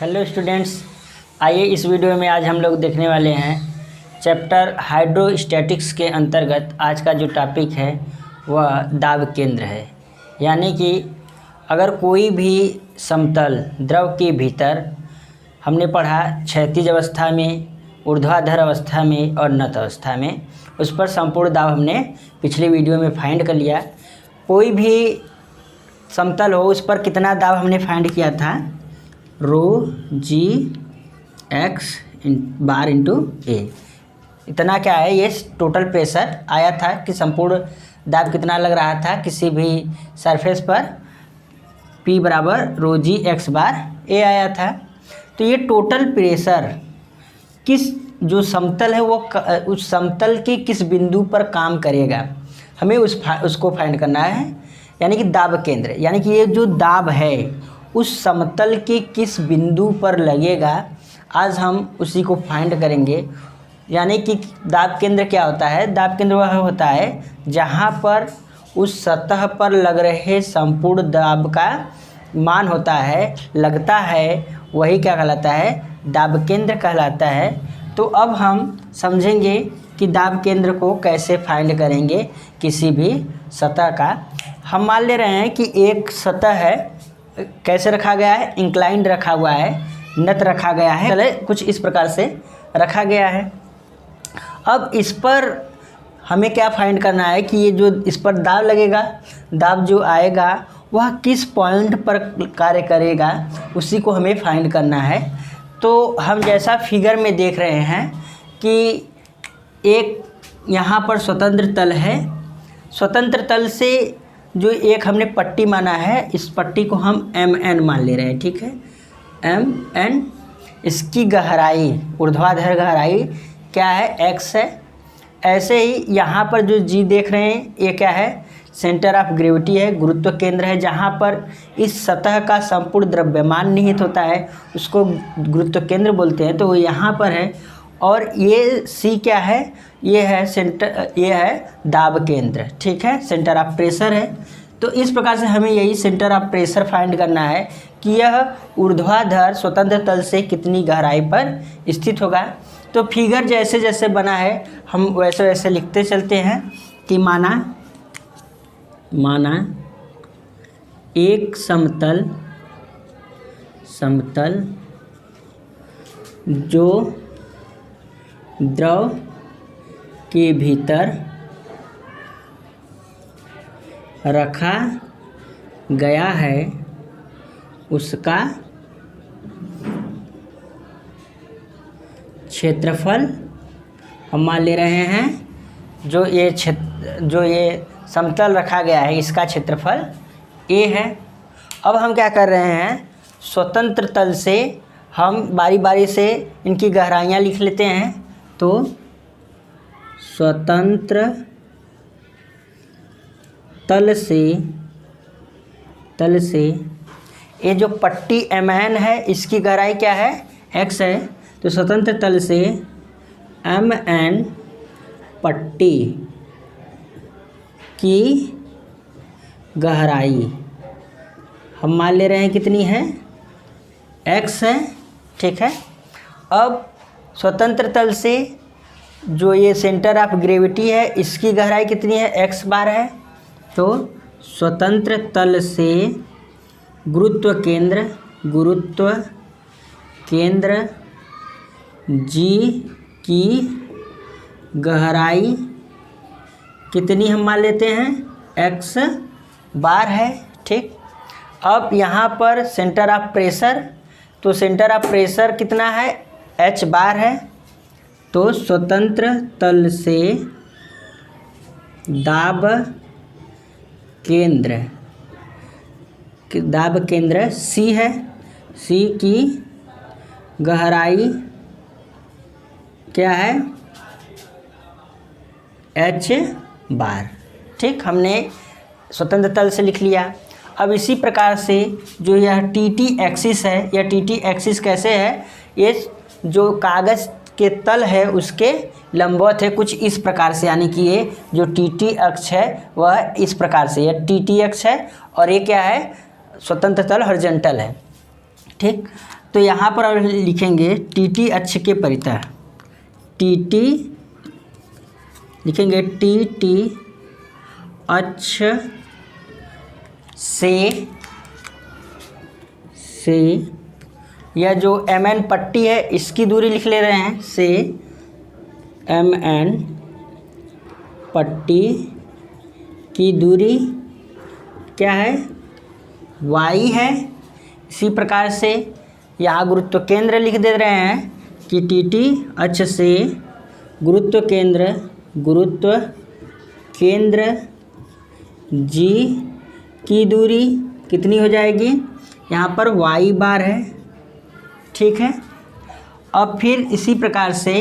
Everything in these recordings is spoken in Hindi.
हेलो स्टूडेंट्स, आइए इस वीडियो में आज हम लोग देखने वाले हैं चैप्टर हाइड्रोस्टैटिक्स के अंतर्गत आज का जो टॉपिक है वह दाब केंद्र है। यानी कि अगर कोई भी समतल द्रव के भीतर हमने पढ़ा क्षैतिज अवस्था में, ऊर्ध्वाधर अवस्था में और नत अवस्था में, उस पर संपूर्ण दाब हमने पिछले वीडियो में फाइंड कर लिया। कोई भी समतल हो उस पर कितना दाब हमने फाइंड किया था, रो जी एक्स बार इंटू ए। इतना क्या है, ये टोटल प्रेशर आया था कि संपूर्ण दाब कितना लग रहा था किसी भी सरफेस पर, P बराबर रो जी एक्स बार ए आया था। तो ये टोटल प्रेशर किस जो समतल है वो उस समतल के किस बिंदु पर काम करेगा, हमें उसको फाइंड करना है। यानी कि दाब केंद्र, यानी कि ये जो दाब है उस समतल के किस बिंदु पर लगेगा, आज हम उसी को फाइंड करेंगे। यानी कि दाब केंद्र क्या होता है, दाब केंद्र वह होता है जहाँ पर उस सतह पर लग रहे संपूर्ण दाब का मान होता है, लगता है, वही क्या कहलाता है, दाब केंद्र कहलाता है। तो अब हम समझेंगे कि दाब केंद्र को कैसे फाइंड करेंगे किसी भी सतह का। हम मान ले रहे हैं कि एक सतह है, कैसे रखा गया है, इंक्लाइंड रखा हुआ है, नत रखा गया है, चले कुछ इस प्रकार से रखा गया है। अब इस पर हमें क्या फाइंड करना है कि ये जो इस पर दाब लगेगा, दाब जो आएगा वह किस पॉइंट पर कार्य करेगा, उसी को हमें फाइंड करना है। तो हम जैसा फिगर में देख रहे हैं कि एक यहाँ पर स्वतंत्र तल है, स्वतंत्र तल से जो एक हमने पट्टी माना है, इस पट्टी को हम MN मान ले रहे हैं, ठीक है, MN। इसकी गहराई, ऊर्ध्वाधर गहराई क्या है, X है। ऐसे ही यहाँ पर जो G देख रहे हैं ये क्या है, सेंटर ऑफ ग्रेविटी है, गुरुत्व केंद्र है, जहाँ पर इस सतह का संपूर्ण द्रव्यमान निहित होता है, उसको गुरुत्व केंद्र बोलते हैं। तो वो यहाँ पर है। और ये C क्या है, ये है सेंटर, ये है दाब केंद्र, ठीक है, सेंटर ऑफ प्रेशर है। तो इस प्रकार से हमें यही सेंटर ऑफ प्रेशर फाइंड करना है कि यह ऊर्ध्वाधर स्वतंत्र तल से कितनी गहराई पर स्थित होगा। तो फिगर जैसे जैसे बना है हम वैसे वैसे लिखते चलते हैं कि माना एक समतल जो द्रव के भीतर रखा गया है उसका क्षेत्रफल हम मान ले रहे हैं, जो ये समतल रखा गया है इसका क्षेत्रफल A है। अब हम क्या कर रहे हैं, स्वतंत्र तल से हम बारी बारी से इनकी गहराइयाँ लिख लेते हैं। तो स्वतंत्र तल से ये जो पट्टी MN है इसकी गहराई क्या है, X है। तो स्वतंत्र तल से MN पट्टी की गहराई हम मान ले रहे हैं कितनी है, X है, ठीक है। अब स्वतंत्र तल से जो ये सेंटर ऑफ ग्रेविटी है इसकी गहराई कितनी है, X बार है। तो स्वतंत्र तल से गुरुत्व केंद्र G की गहराई कितनी हम मान लेते हैं, X बार है, ठीक। अब यहाँ पर सेंटर ऑफ प्रेशर, तो सेंटर ऑफ प्रेशर कितना है, H बार है। तो स्वतंत्र तल से दाब केंद्र C है, C की गहराई क्या है, H बार, ठीक। हमने स्वतंत्र तल से लिख लिया। अब इसी प्रकार से जो यह TT एक्सिस है, यह TT एक्सिस कैसे है, ये जो कागज़ के तल है उसके लंबवत है कुछ इस प्रकार से। यानी कि ये जो TT अक्ष है वह इस प्रकार से, यह TT अक्ष है और ये क्या है, स्वतंत्र तल हॉरिजॉन्टल है, ठीक। तो यहाँ पर अब लिखेंगे टी टी अक्ष के परितः, टी टी लिखेंगे टी टी अक्ष से यह जो एम एन पट्टी है इसकी दूरी लिख ले रहे हैं, से एम एन पट्टी की दूरी क्या है, वाई है। इसी प्रकार से यहाँ गुरुत्व केंद्र लिख दे रहे हैं कि टी टी अक्ष से गुरुत्व केंद्र जी की दूरी कितनी हो जाएगी, यहाँ पर वाई बार है, ठीक है। अब फिर इसी प्रकार से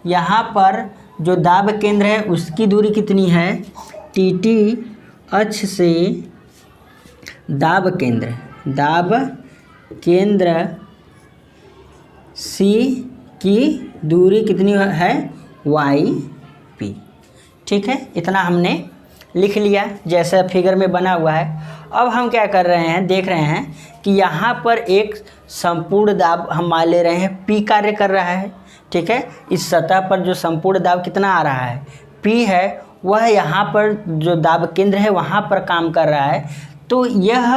यहाँ पर जो दाब केंद्र है उसकी दूरी कितनी है, टी टी अक्ष से दाब केंद्र सी की दूरी कितनी है, वाई पी, ठीक है। इतना हमने लिख लिया जैसा फिगर में बना हुआ है। अब हम क्या कर रहे हैं, देख रहे हैं कि यहाँ पर एक संपूर्ण दाब हम मान ले रहे हैं P कार्य कर रहा है, ठीक है। इस सतह पर जो संपूर्ण दाब कितना आ रहा है, P है, वह यहाँ पर जो दाब केंद्र है वहाँ पर काम कर रहा है। तो यह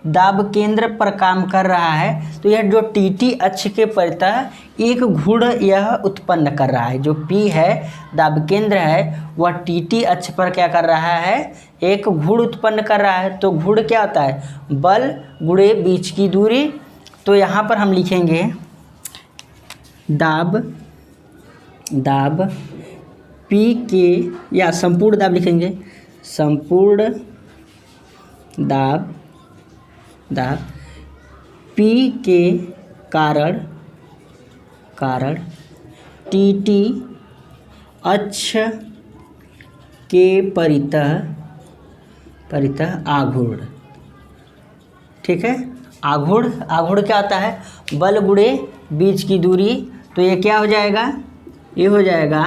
दाब केंद्र पर काम कर रहा है, तो यह जो टी टी अक्ष के परितः एक घूर्ण यह उत्पन्न कर रहा है। जो P है दाब केंद्र है वह टी टी अक्ष पर क्या कर रहा है, एक घूर्ण उत्पन्न कर रहा है। तो घूर्ण क्या होता है, बल गुणे बीच की दूरी। तो यहाँ पर हम लिखेंगे दाब P के, या संपूर्ण दाब लिखेंगे, संपूर्ण दाब P के कारण टी टी अक्ष के परितः आघूर्ण, ठीक है। आघूर्ण क्या होता है, बल गुणे बीच की दूरी। तो ये क्या हो जाएगा, ये हो जाएगा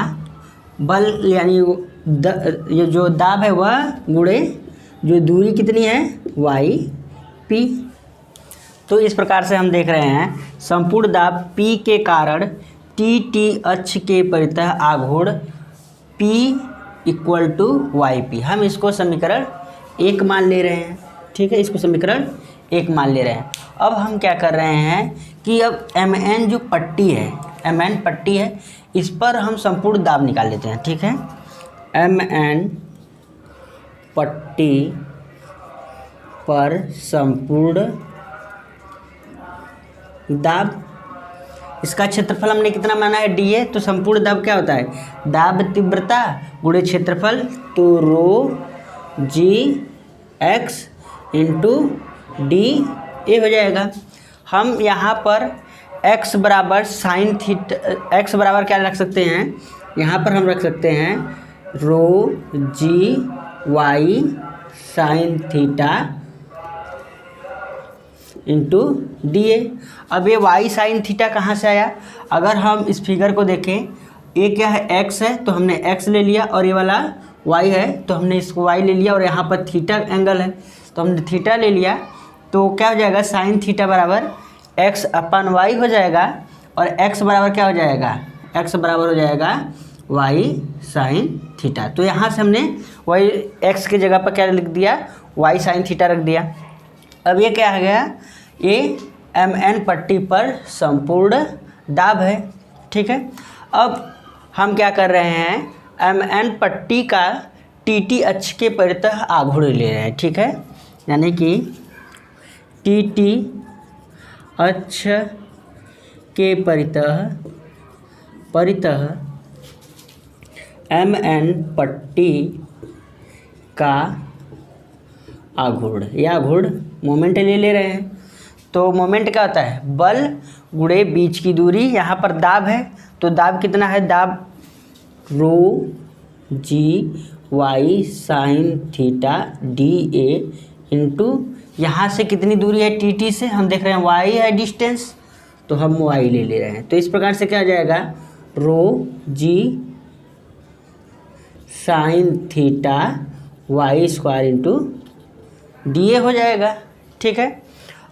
बल यानी ये जो दाब है वह गुणे जो दूरी कितनी है, वाई पी। तो इस प्रकार से हम देख रहे हैं संपूर्ण दाब P के कारण टी टी अक्ष के परितः आघूर्ण P equal to Y P. हम इसको समीकरण 1 मान ले रहे हैं, ठीक है। इसको समीकरण 1 मान ले रहे हैं। अब हम क्या कर रहे हैं कि अब एम एन जो पट्टी है, एम एन पट्टी है, इस पर हम संपूर्ण दाब निकाल लेते हैं, ठीक है। एम एन पट्टी पर संपूर्ण दाब, इसका क्षेत्रफल हमने कितना माना है, डी ए। तो संपूर्ण दाब क्या होता है, दाब तीव्रता गुणे क्षेत्रफल, तो रो जी एक्स इंटू डी ए हो जाएगा। हम यहाँ पर x बराबर साइन थीटा, x बराबर क्या रख सकते हैं, यहाँ पर हम रख सकते हैं rho g y sine theta into D A. अब ये वाई साइन थीटा कहाँ से आया, अगर हम इस फिगर को देखें, ये क्या है, x है, तो हमने x ले लिया, और ये वाला y है तो हमने इसको y ले लिया, और यहाँ पर थीटा एंगल है तो हमने थीटा ले लिया। तो क्या हो जाएगा, साइन थीटा बराबर x अपन y हो जाएगा, और x बराबर क्या हो जाएगा, x बराबर हो जाएगा y साइन थीटा। तो यहाँ से हमने y x के जगह पर क्या लिख दिया, y साइन थीटा रख दिया। अब ये क्या आ गया, ये एम एन पट्टी पर संपूर्ण दाब है, ठीक है। अब हम क्या कर रहे हैं, एम एन पट्टी का टी टी अक्ष के परितः आघूर्ण ले रहे हैं, ठीक है। यानी कि टी टी अक्ष के परितः एम एन पट्टी का आघूर्ण, या आघूर्ण मोमेंट ले रहे हैं। तो मोमेंट क्या होता है, बल गुणे बीच की दूरी। यहाँ पर दाब है, तो दाब कितना है, दाब rho g y sine theta d A into यहाँ से कितनी दूरी है टी टी से, हम देख रहे हैं वाई है डिस्टेंस, तो हम वाई ले रहे हैं। तो इस प्रकार से क्या आ जाएगा, rho ji sine theta Y square into D A हो जाएगा, ठीक है।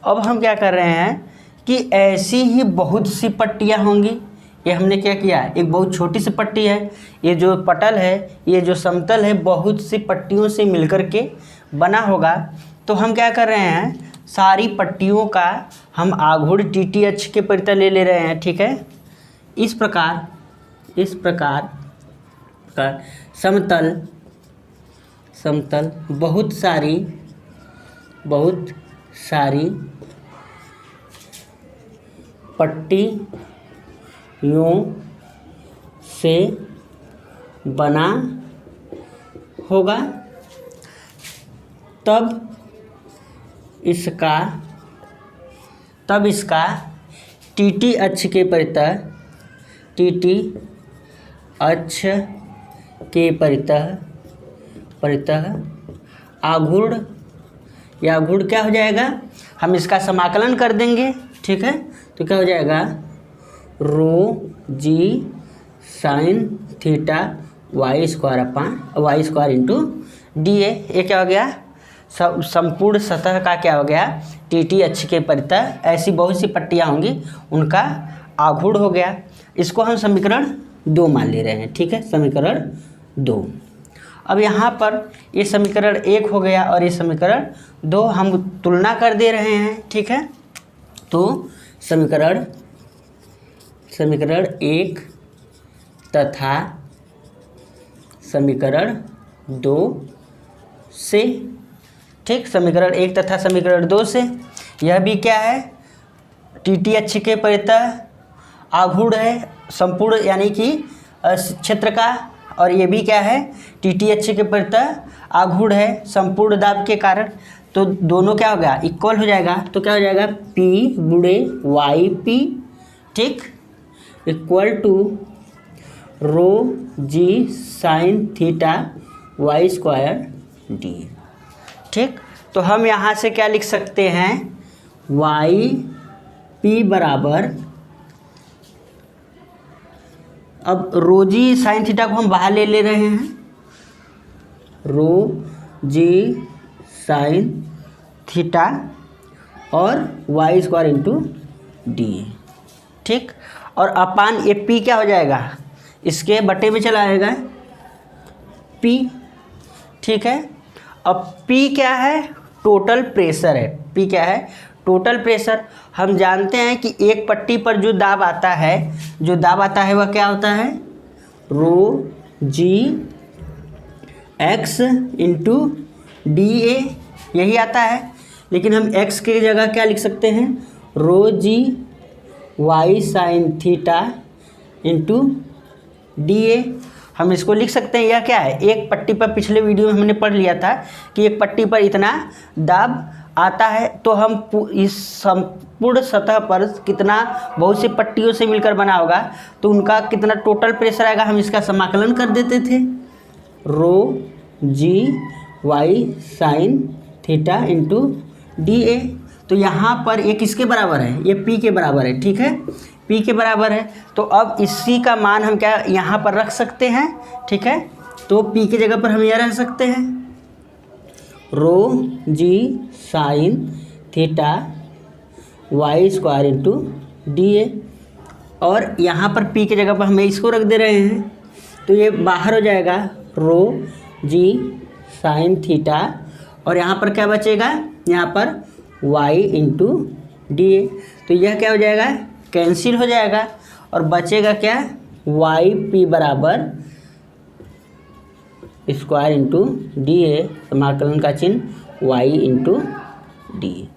अब हम क्या कर रहे हैं कि ऐसी ही बहुत सी पट्टियाँ होंगी। ये हमने क्या किया, एक बहुत छोटी सी पट्टी है, ये जो पटल है, ये जो समतल है, बहुत सी पट्टियों से मिलकर के बना होगा। तो हम क्या कर रहे हैं, सारी पट्टियों का हम आघूर्ण टी अक्ष के परितः ले रहे हैं। ठीक है, इस प्रकार का समतल बहुत सारी पट्टियों से बना होगा, तब इसका टी अक्ष के परितः आघूर्ण क्या हो जाएगा, हम इसका समाकलन कर देंगे। ठीक है, तो क्या हो जाएगा, rho ji sine theta Y square into D A. ये क्या हो गया, संपूर्ण सतह का क्या हो गया, टी अक्ष के परितः ऐसी बहुत सी पट्टियाँ होंगी, उनका आघूर्ण हो गया। इसको हम समीकरण 2 मान ले रहे हैं। ठीक है, समीकरण 2। अब यहाँ पर ये समीकरण 1 हो गया और ये समीकरण 2 हम तुलना कर दे रहे हैं। ठीक है, तो समीकरण 1 तथा समीकरण 2 से, ठीक, समीकरण 1 तथा समीकरण 2 से यह भी क्या है, टी अक्ष के परितः आघूर्ण है संपूर्ण यानी कि क्षेत्र का, और ये भी क्या है, टी अक्ष के परितः आघूर्ण है संपूर्ण दाब के कारण। तो दोनों क्या हो गया, इक्वल हो जाएगा। तो क्या हो जाएगा, P गुणे वाई पी, ठीक, equal to rho ji sine theta Y square D. ठीक, तो हम यहाँ से क्या लिख सकते हैं, वाई पी बराबर, अब रो जी साइन थीटा को हम बाहर ले रहे हैं, रो जी साइन थीटा और वाई स्क्वायर इंटू डी। ठीक, और अपान ये पी क्या हो जाएगा, इसके बटे में चला आएगा पी। ठीक है, अब पी क्या है, टोटल प्रेशर है। पी क्या है, टोटल प्रेशर। हम जानते हैं कि एक पट्टी पर जो दाब आता है वह क्या होता है, रो जी एक्स इंटू डी ए, यही आता है। लेकिन हम एक्स की जगह क्या लिख सकते हैं, rho g y sine theta into D A, हम इसको लिख सकते हैं। यह क्या है, एक पट्टी पर, पिछले वीडियो में हमने पढ़ लिया था कि एक पट्टी पर इतना दाब आता है, तो हम इस संपूर्ण सतह पर कितना बहुत सी पट्टियों से मिलकर बना होगा, तो उनका कितना टोटल प्रेशर आएगा, हम इसका समाकलन कर देते थे, rho g y sine theta into D A. तो यहाँ पर एक किसके बराबर है, ये पी के बराबर है। ठीक है, पी के बराबर है, तो अब इसी का मान हम क्या यहाँ पर रख सकते हैं। ठीक है, तो पी की जगह पर हम यह रख सकते हैं, rho ji sine theta Y square into D A, और यहाँ पर पी की जगह पर हम इसको रख दे रहे हैं, तो ये बाहर हो जाएगा, रो जी साइन थीटा, और यहाँ पर क्या बचेगा, यहाँ पर वाई इंटू डी ए। तो यह क्या हो जाएगा, कैंसिल हो जाएगा, और बचेगा क्या, वाई पी बराबर स्क्वायर इंटू डी ए, समाकलन का चिन्ह वाई इंटू डी।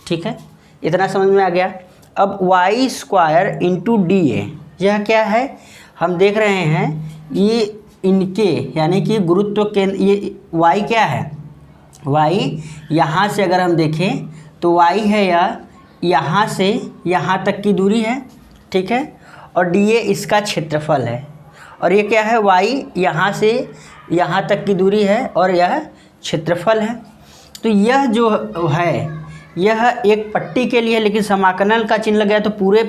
ठीक है, इतना समझ में आ गया। अब Y square into D A, यह क्या है, हम देख रहे हैं ये इनके यानी कि गुरुत्व केंद्र, ये वाई क्या है, वाई यहाँ से अगर हम देखें तो वाई है यह, यहाँ से यहाँ तक की दूरी है। ठीक है, और डी ए इसका क्षेत्रफल है, और ये क्या है, वाई यहाँ से यहाँ तक की दूरी है और यह क्षेत्रफल है। तो यह जो है यह एक पट्टी के लिए, लेकिन समाकलन का चिन्ह लग गया तो पूरे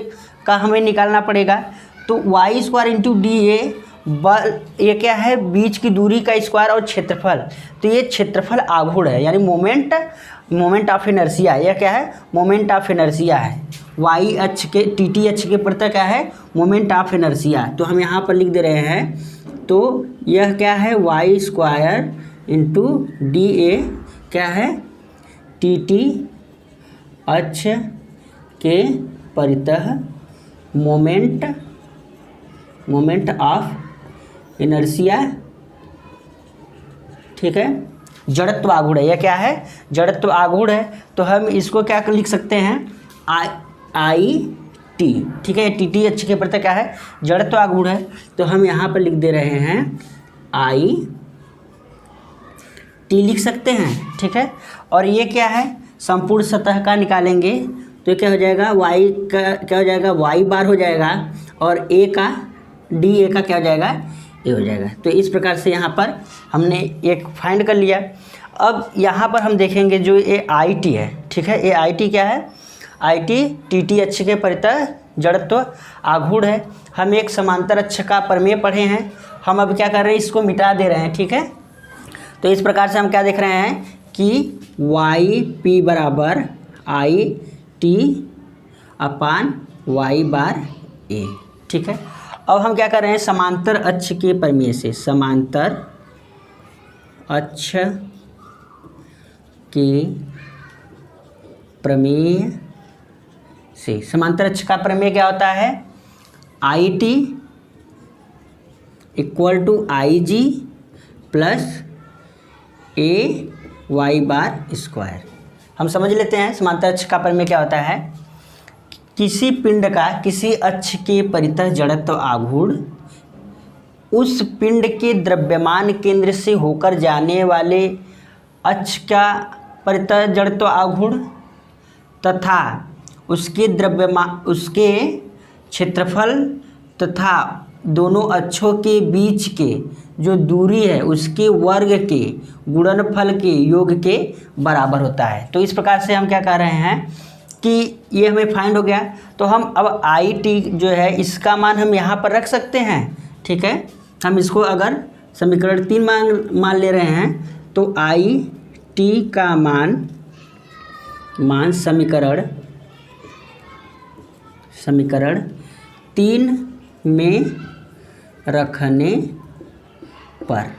का हमें निकालना पड़ेगा। तो Y square into D A बल, ये क्या है, बीच की दूरी का स्क्वायर और क्षेत्रफल, तो ये क्षेत्रफल आघूर्ण है, यानी मोमेंट मोमेंट ऑफ इनर्शिया, यह क्या है, मोमेंट ऑफ इनर्शिया है। वाई अक्ष के टी अक्ष के प्रति क्या है, मोमेंट ऑफ इनर्शिया। तो हम यहाँ पर लिख दे रहे हैं, तो यह क्या है, Y square into D A क्या है, टी अक्ष के परितः मोमेंट ऑफ इनर्शिया, ठीक है, जड़त्व आघूर्ण है। यह क्या है, जड़त्व आघूर्ण है। तो हम इसको क्या लिख सकते हैं, आई टी, ठीक है, टी अक्ष के प्रति क्या है, जड़त्व आघूर्ण है। तो हम यहाँ पर लिख दे रहे हैं आई टी लिख सकते हैं, ठीक है। और ये क्या है, संपूर्ण सतह का निकालेंगे तो क्या हो जाएगा, वाई का क्या हो जाएगा, वाई बार हो जाएगा, और ए का डी ए का क्या हो जाएगा, ए हो जाएगा। तो इस प्रकार से यहाँ पर हमने एक फाइंड कर लिया। अब यहाँ पर हम देखेंगे जो ये आई टी है, ठीक है, ये आई टी क्या है, आई टी टी अक्ष के परितः जड़त्व आघूर्ण है। हम एक समांतर अक्ष का प्रमेय पढ़े हैं, हम अब क्या कर रहे हैं, इसको मिटा दे रहे हैं, ठीक है। तो इस प्रकार से हम क्या देख रहे हैं कि वाई पी बराबर आई टी अपान वाई बार ए, ठीक है। अब हम क्या कर रहे हैं, समांतर अक्ष के प्रमेय से, समांतर अक्ष के प्रमेय से, समांतर अक्ष का प्रमेय क्या होता है, I T equal to I G plus A Y bar square. हम समझ लेते हैं समांतर अक्ष का प्रमेय क्या होता है, किसी पिंड का किसी अक्ष के परितः जड़त्व आघूर्ण उस पिंड के द्रव्यमान केंद्र से होकर जाने वाले अक्ष का परितः जड़त्व आघूर्ण तथा उसके क्षेत्रफल तथा दोनों अक्षों के बीच के जो दूरी है उसके वर्ग के गुणनफल के योग के बराबर होता है। तो इस प्रकार से हम क्या कह रहे हैं कि ये हमें फाइंड हो गया। तो हम अब आई टी जो है इसका मान हम यहाँ पर रख सकते हैं, ठीक है। हम इसको अगर समीकरण 3 मान ले रहे हैं तो आई टी का मान समीकरण 3 में रखने पर,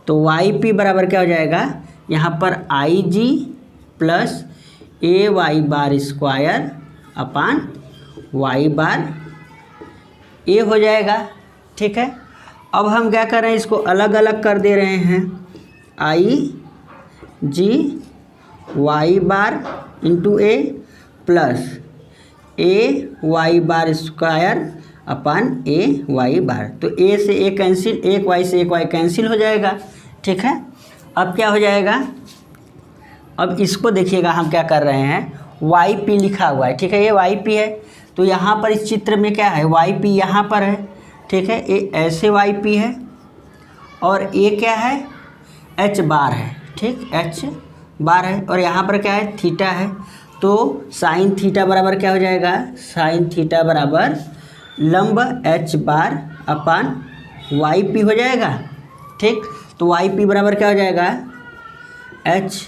तो वाई पी बराबर क्या हो जाएगा, यहाँ पर आई G plus A Y bar square upon y बार ए हो जाएगा, ठीक है। अब हम क्या कर रहे हैं, इसको अलग अलग कर दे रहे हैं, आई जी Y bar into A plus A Y bar square upon A Y बार। तो ए से ए कैंसिल, एक वाई से एक वाई कैंसिल हो जाएगा, ठीक है। अब क्या हो जाएगा, अब इसको देखिएगा हम क्या कर रहे हैं, वाई पी लिखा हुआ है, ठीक है, ये वाई पी है। तो यहाँ पर इस चित्र में क्या है, वाई पी यहाँ पर है, ठीक है, ये ऐसे वाई पी है और ये क्या है, एच बार है, ठीक, एच बार है, और यहाँ पर क्या है, थीटा है। तो साइन थीटा बराबर क्या हो जाएगा, साइन थीटा बराबर लंब एच बार अपान वाई पी हो जाएगा, ठीक। तो वाई पी बराबर क्या हो जाएगा, एच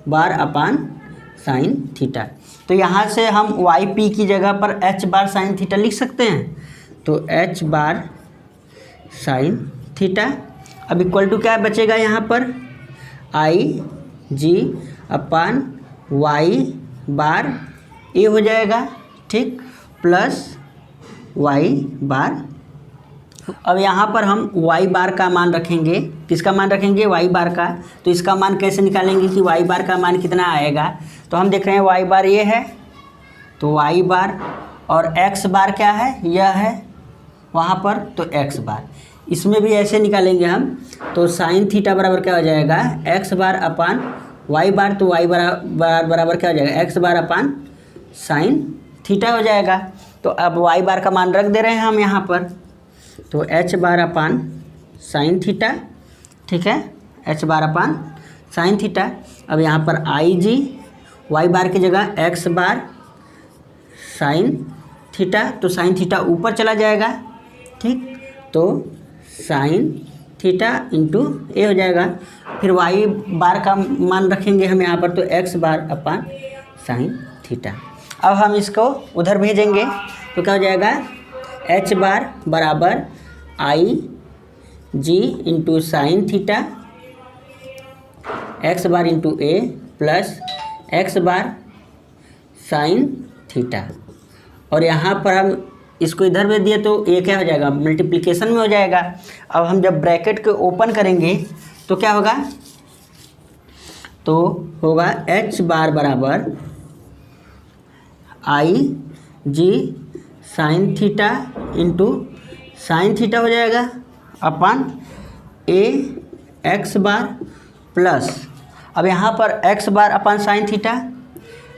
बार अपान साइन थीटा। तो यहाँ से हम वाई पी की जगह पर एच बार साइन थीटा लिख सकते हैं। तो एच बार साइन थीटा अब इक्वल टू क्या बचेगा, यहाँ पर आई जी अपान वाई बार ए हो जाएगा, ठीक, प्लस वाई बार। अब यहाँ पर हम वाई बार का मान रखेंगे, किसका मान रखेंगे, वाई बार का। तो इसका मान कैसे निकालेंगे कि वाई बार का मान कितना आएगा। तो हम देख रहे हैं वाई बार ये है, तो वाई बार, और एक्स बार क्या है, यह है वहाँ पर, तो एक्स बार। इसमें भी ऐसे निकालेंगे हम, तो साइन थीटा बराबर क्या हो जाएगा, एक्स बार अपान वाई बार। तो वाई बराबर क्या हो जाएगा, एक्स बार अपान साइन थीटा हो जाएगा। तो अब वाई बार का मान रख दे रहे हैं हम यहाँ पर, तो एच बार अपान साइन थीटा, ठीक है, एच बार अपान साइन थीटा। अब यहाँ पर आई जी वाई बार की जगह एक्स बार साइन थीटा, तो साइन थीटा ऊपर चला जाएगा, ठीक, तो साइन थीटा इंटू ए हो जाएगा। फिर वाई बार का मान रखेंगे हम यहाँ पर, तो एक्स बार अपान साइन थीटा। अब हम इसको उधर भेजेंगे तो क्या हो जाएगा, एच बार बराबर I ji into sine theta x bar into A plus X bar sine theta. और यहाँ पर हम इसको इधर भेज दिए तो ये क्या हो जाएगा, मल्टीप्लिकेशन में हो जाएगा। अब हम जब ब्रैकेट को ओपन करेंगे तो क्या होगा, तो होगा एच बार बराबर I G sine theta into sine theta हो जाएगा अपन ए एक्स बार प्लस, अब यहाँ पर एक्स बार अपन साइन थीटा,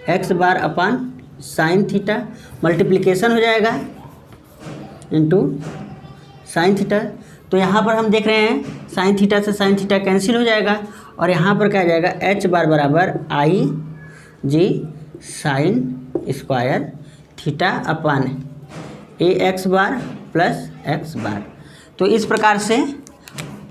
एक्स बार अपन साइन थीटा मल्टीप्लिकेशन हो जाएगा इंटू साइन थीटा। तो यहाँ पर हम देख रहे हैं साइन थीटा से साइन थीटा कैंसिल हो जाएगा और यहाँ पर क्या आ जाएगा, एच बार बराबर I G sign square theta upon A X bar plus X बार। तो इस प्रकार से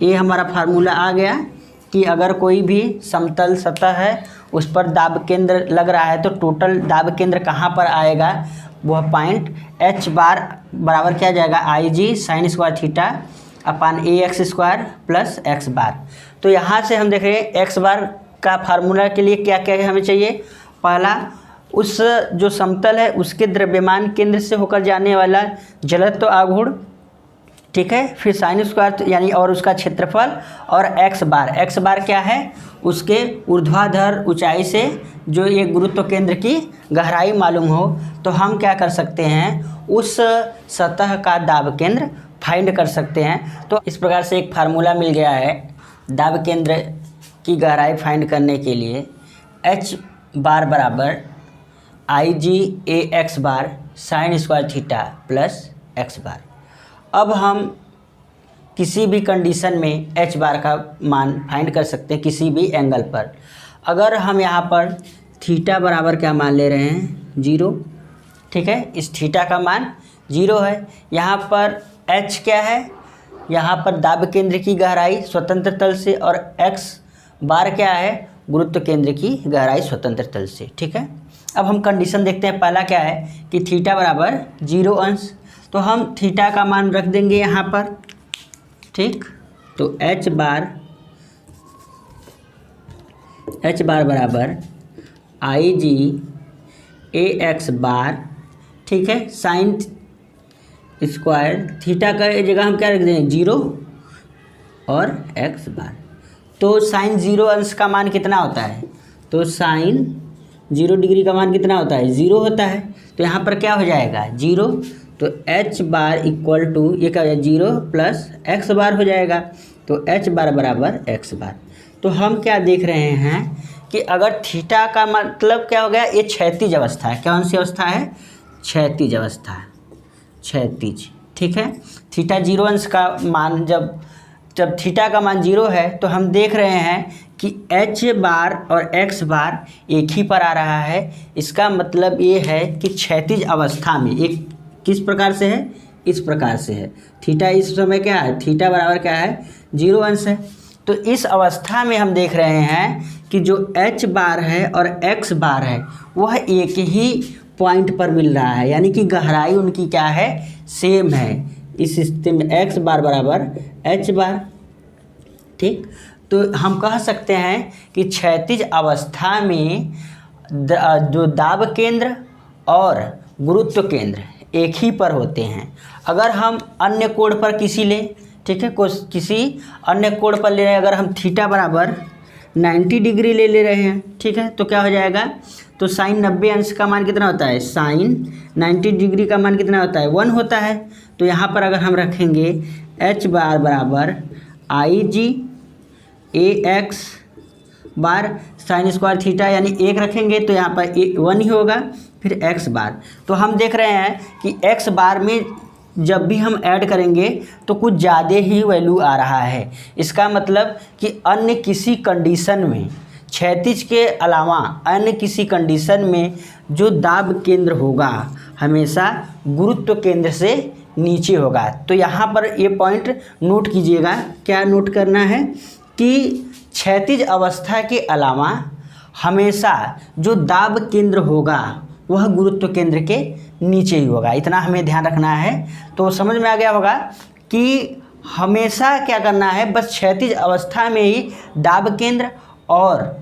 ये हमारा फार्मूला आ गया कि अगर कोई भी समतल सतह है उस पर दाब केंद्र लग रहा है तो टोटल दाब केंद्र कहाँ पर आएगा, वह पॉइंट एच बार बराबर क्या जाएगा, आई G sign square theta upon ए एक्स स्क्वायर प्लस एक्स बार। तो यहाँ से हम देख रहे हैं एक्स बार का फार्मूला के लिए क्या क्या हमें चाहिए, पहला उस जो समतल है उसके द्रव्यमान केंद्र से होकर जाने वाला जलत्व आघूर्ण, ठीक है, फिर साइन स्क्वायर यानी और उसका क्षेत्रफल, और एक्स बार क्या है, उसके ऊर्ध्वाधर ऊंचाई से जो ये गुरुत्व केंद्र की गहराई मालूम हो तो हम क्या कर सकते हैं, उस सतह का दाब केंद्र फाइंड कर सकते हैं। तो इस प्रकार से एक फार्मूला मिल गया है दाब केंद्र की गहराई फाइंड करने के लिए। एच बार बराबर I G A X bar sine square theta plus X bar. अब हम किसी भी कंडीशन में एच बार का मान फाइंड कर सकते हैं किसी भी एंगल पर। अगर हम यहाँ पर थीटा बराबर क्या मान ले रहे हैं, 0, ठीक है, इस थीटा का मान 0 है। यहाँ पर एच क्या है, यहाँ पर दाब केंद्र की गहराई स्वतंत्र तल से, और एक्स बार क्या है, गुरुत्व केंद्र की गहराई स्वतंत्र तल से, ठीक है। अब हम कंडीशन देखते हैं, पहला क्या है कि थीटा बराबर 0 अंश, तो हम थीटा का मान रख देंगे यहाँ पर, ठीक। तो एच बार बराबर आई जी ए एक्स बार, ठीक है, साइन स्क्वायर थीटा का जगह हम क्या रख देंगे 0 और एक्स बार। तो साइन 0 अंश का मान कितना होता है, तो साइन 0 डिग्री का मान कितना होता है, 0 होता है। तो यहाँ पर क्या हो जाएगा 0, तो एच बार इक्वल टू ये क्या हो जाएगा 0 प्लस एक्स बार हो जाएगा। तो एच बार बराबर एक्स बार। तो हम क्या देख रहे हैं कि अगर थीटा का मतलब क्या हो गया, ये क्षैतिज अवस्था है, कौन सी अवस्था है, क्षैतिज अवस्था, क्षैतिज, ठीक है। थीटा 0 अंश का मान जब थीटा का मान 0 है तो हम देख रहे हैं कि एच बार और एक्स बार एक ही पर आ रहा है। इसका मतलब ये है कि क्षैतिज अवस्था में एक किस प्रकार से है, इस प्रकार से है। थीटा इस समय क्या है, थीटा बराबर क्या है 0 अंश है। तो इस अवस्था में हम देख रहे हैं कि जो एच बार है और एक्स बार है वह एक ही पॉइंट पर मिल रहा है, यानी कि गहराई उनकी क्या है, सेम है। इस स्थिति में एक्स बार बराबर एच बार, ठीक। तो हम कह सकते हैं कि क्षैतिज अवस्था में जो दाब केंद्र और गुरुत्व केंद्र एक ही पर होते हैं। अगर हम अन्य कोण पर किसी लें, ठीक है, किसी अन्य कोण पर ले रहे हैं, अगर हम थीटा बराबर 90 डिग्री ले रहे हैं, ठीक है, तो क्या हो जाएगा, तो साइन 90 अंश का मान कितना होता है, साइन 90 डिग्री का मान कितना होता है, 1 होता है। तो यहाँ पर अगर हम रखेंगे एच बार बराबर I G A X bar sine square theta यानी 1 रखेंगे तो यहाँ पर 1 ही होगा, फिर एक्स बार। तो हम देख रहे हैं कि एक्स बार में जब भी हम ऐड करेंगे तो कुछ ज़्यादा ही वैल्यू आ रहा है। इसका मतलब कि अन्य किसी कंडीशन में, क्षैतिज के अलावा अन्य किसी कंडीशन में जो दाब केंद्र होगा हमेशा गुरुत्व केंद्र से नीचे होगा। तो यहाँ पर ये पॉइंट नोट कीजिएगा। क्या नोट करना है कि क्षैतिज अवस्था के अलावा हमेशा जो दाब केंद्र होगा वह गुरुत्व केंद्र के नीचे ही होगा। इतना हमें ध्यान रखना है। तो समझ में आ गया होगा कि हमेशा क्या करना है, बस क्षैतिज अवस्था में ही दाब केंद्र और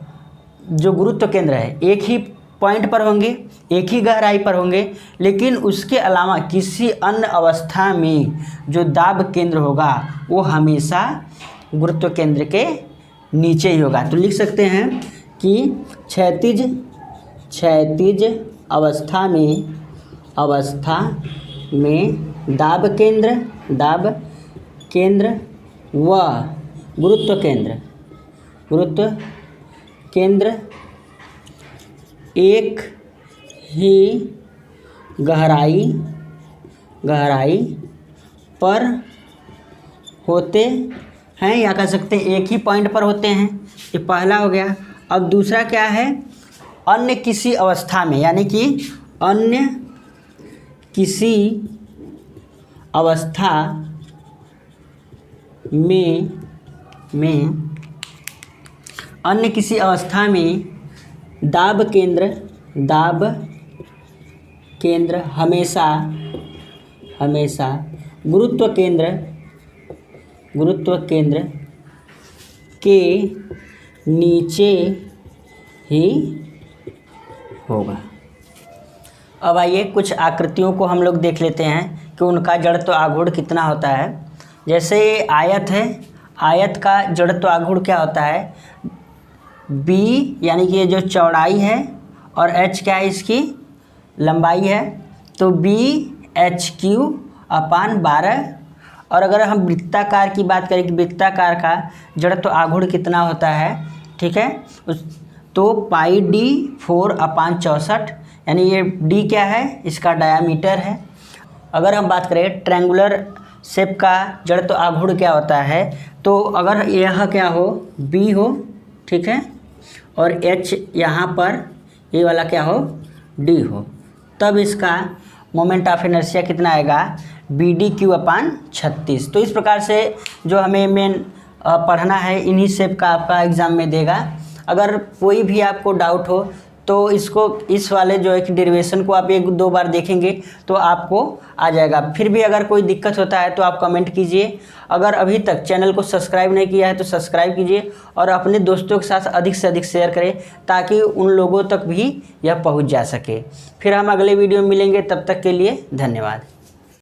जो गुरुत्व केंद्र है एक ही पॉइंट पर होंगे, एक ही गहराई पर होंगे, लेकिन उसके अलावा किसी अन्य अवस्था में जो दाब केंद्र होगा वो हमेशा गुरुत्व केंद्र के नीचे ही होगा। तो लिख सकते हैं कि क्षैतिज अवस्था में दाब केंद्र व गुरुत्व केंद्र एक ही गहराई पर होते हैं, या कह सकते हैं एक ही पॉइंट पर होते हैं। ये पहला हो गया। अब दूसरा क्या है, अन्य किसी अवस्था में, यानी कि अन्य किसी अवस्था में दाब केंद्र हमेशा गुरुत्व केंद्र के नीचे ही होगा। अब आइए कुछ आकृतियों को हम लोग देख लेते हैं कि उनका जड़त्व आघूर्ण कितना होता है। जैसे आयत है, आयत का जड़त्व आघूर्ण क्या होता है, b यानी कि ये जो चौड़ाई है और h क्या है, इसकी लंबाई है, तो BH3/12। और अगर हम वृत्ताकार की बात करें कि वृत्ताकार का जड़त्व आघूर्ण कितना होता है, ठीक है, तो πd/4/64, यानी ये d क्या है, इसका डायामीटर है। अगर हम बात करें ट्रायंगुलर शेप का जड़त्व आघूर्ण क्या होता है, तो अगर यह क्या हो, b हो, ठीक है, और h यहाँ पर ये वाला क्या हो, d हो, तब इसका मोमेंट ऑफ इनर्शिया कितना आएगा, BDQ/36। तो इस प्रकार से जो हमें मेन पढ़ना है इन्हीं शेप का आपका एग्ज़ाम में देगा। अगर कोई भी आपको डाउट हो तो इस वाले जो एक डेरिवेशन को आप 1-2 बार देखेंगे तो आपको आ जाएगा। फिर भी अगर कोई दिक्कत होता है तो आप कमेंट कीजिए। अगर अभी तक चैनल को सब्सक्राइब नहीं किया है तो सब्सक्राइब कीजिए और अपने दोस्तों के साथ अधिक से अधिक शेयर करें ताकि उन लोगों तक भी यह पहुंच जा सके। फिर हम अगले वीडियो में मिलेंगे, तब तक के लिए धन्यवाद।